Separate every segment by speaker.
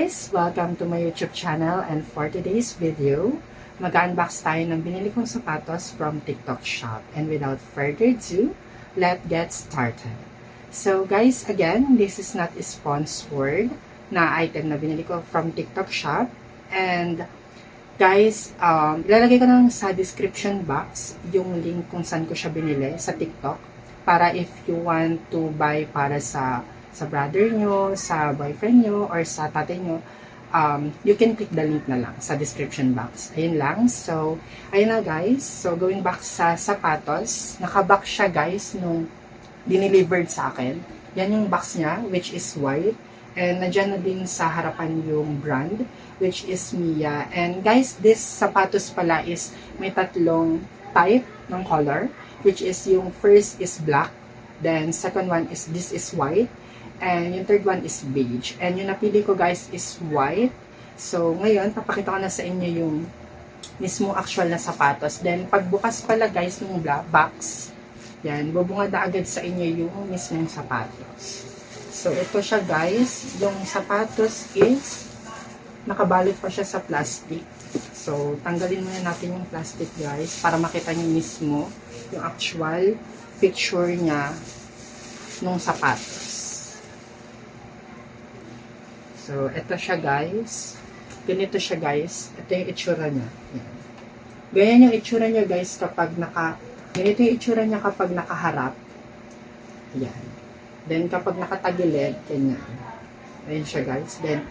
Speaker 1: guys! Welcome to my YouTube channel, and for today's video, mag-unbox tayo ng binili kong sapatos from TikTok shop. And without further ado, let's get started. So guys, again, this is not sponsored na item na binili ko from TikTok shop. And guys, ilalagay ko lang sa description box yung link kung saan ko siya binili sa TikTok para if you want to buy para sa brother nyo, sa boyfriend nyo, or sa tatay nyo, you can click the link na lang sa description box. Ayun lang. So, ayun na guys. So, going back sa sapatos, nakabox siya guys nung dinelivered sa akin. Yan yung box niya, which is white. And nandiyan na din sa harapan yung brand, which is Mia. And guys, this sapatos pala is may tatlong type ng color, which is yung first is black, then second one is this is white, and yung third one is beige. And yung napili ko guys is white. So ngayon, papakita ko na sa inyo yung mismo actual na sapatos. Then pagbukas pala guys ng box, yan, bubungad na agad sa inyo yung mismong sapatos. So ito siya guys, yung sapatos is nakabalot pa siya sa plastic. So tanggalin muna natin yung plastic guys para makita niyo mismo yung actual picture niya nung sapatos. So, ito siya guys. Ganito siya guys. Ito yung itsura niya. Yan. Ganyan yung itsura niya guys kapag ganito yung itsura niya kapag nakaharap. Yan. Then, kapag nakatagilid, ganyan. Ayan siya guys. Then,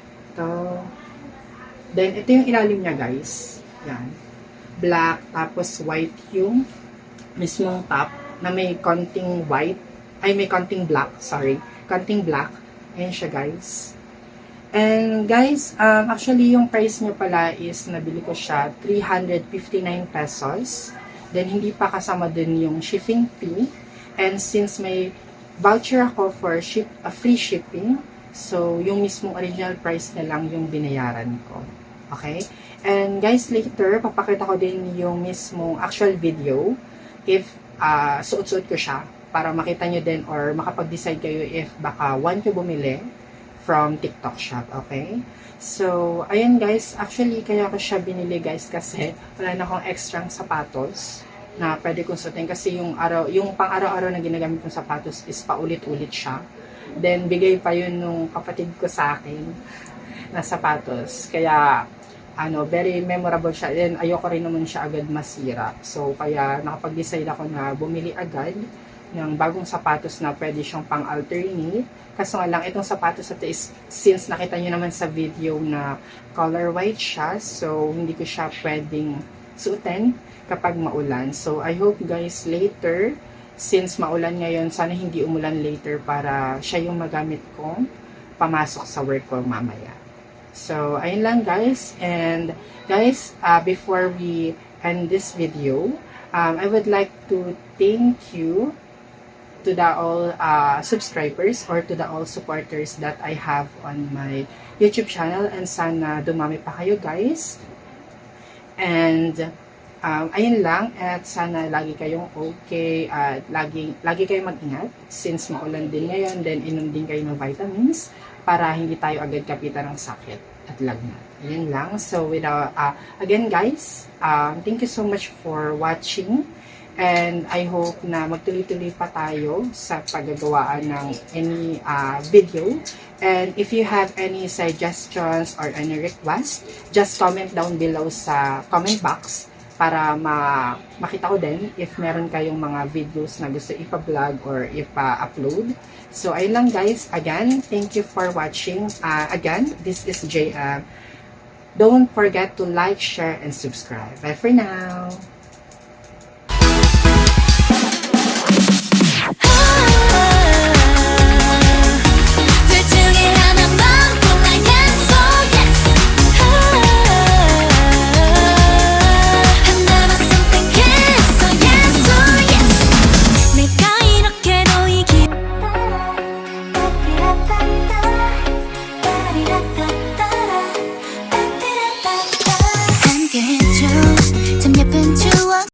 Speaker 1: ito yung ilalim niya guys. Yan. Black, tapos white yung mismong top na may konting white. Ay, may konting black. Sorry. Konting black. Ayan siya guys. And guys, actually yung price niya pala is nabili ko siya 359 pesos. Then hindi pa kasama din yung shipping fee. And since may voucher ako for free shipping, so yung mismong original price na lang yung binayaran ko. Okay? And guys, later papakita ko din yung mismong actual video if suot-suot ko siya para makita nyo din or makapag-decide kayo if baka want nyo bumili from TikTok shop, okay? So, ayun guys, actually, kaya ko siya binili guys kasi wala na akong extrang sapatos na pwede kong suotin kasi yung pang-araw-araw na ginagamit kong sapatos is paulit-ulit siya. Then, bigay pa yun nung kapatid ko sa akin na sapatos. Kaya, very memorable siya. Then, ayoko rin naman siya agad masira. So, kaya nakapag-decide ako na bumili agad ng bagong sapatos na pwede siyang pang-alternate. Kaso nga lang, itong sapatos ito is, since nakita nyo naman sa video na color white siya, so hindi ko siya pwedeng suotin kapag maulan. So, I hope guys later, since maulan ngayon, sana hindi umulan later para siya yung magamit kong pamasok sa work ko mamaya. So, ayun lang guys. And guys, before we end this video, I would like to thank you to the all subscribers or to the all supporters that I have on my YouTube channel, and sana dumami pa kayo guys. And ayun lang, at sana lagi kayong okay at lagi kayong mag-ingat since maulan din ngayon, then inom din kayo ng vitamins para hindi tayo agad kapitan ng sakit at lagnat. Ayun lang. So again guys, thank you so much for watching. And I hope na magtuloy-tuloy pa tayo sa paggagawaan ng any video. And if you have any suggestions or any request, just comment down below sa comment box para makita ko din if meron kayong mga videos na gusto ipa-vlog or ipa-upload. So, ayun lang guys. Again, thank you for watching. Again, this is JM. Don't forget to like, share, and subscribe. Bye for now!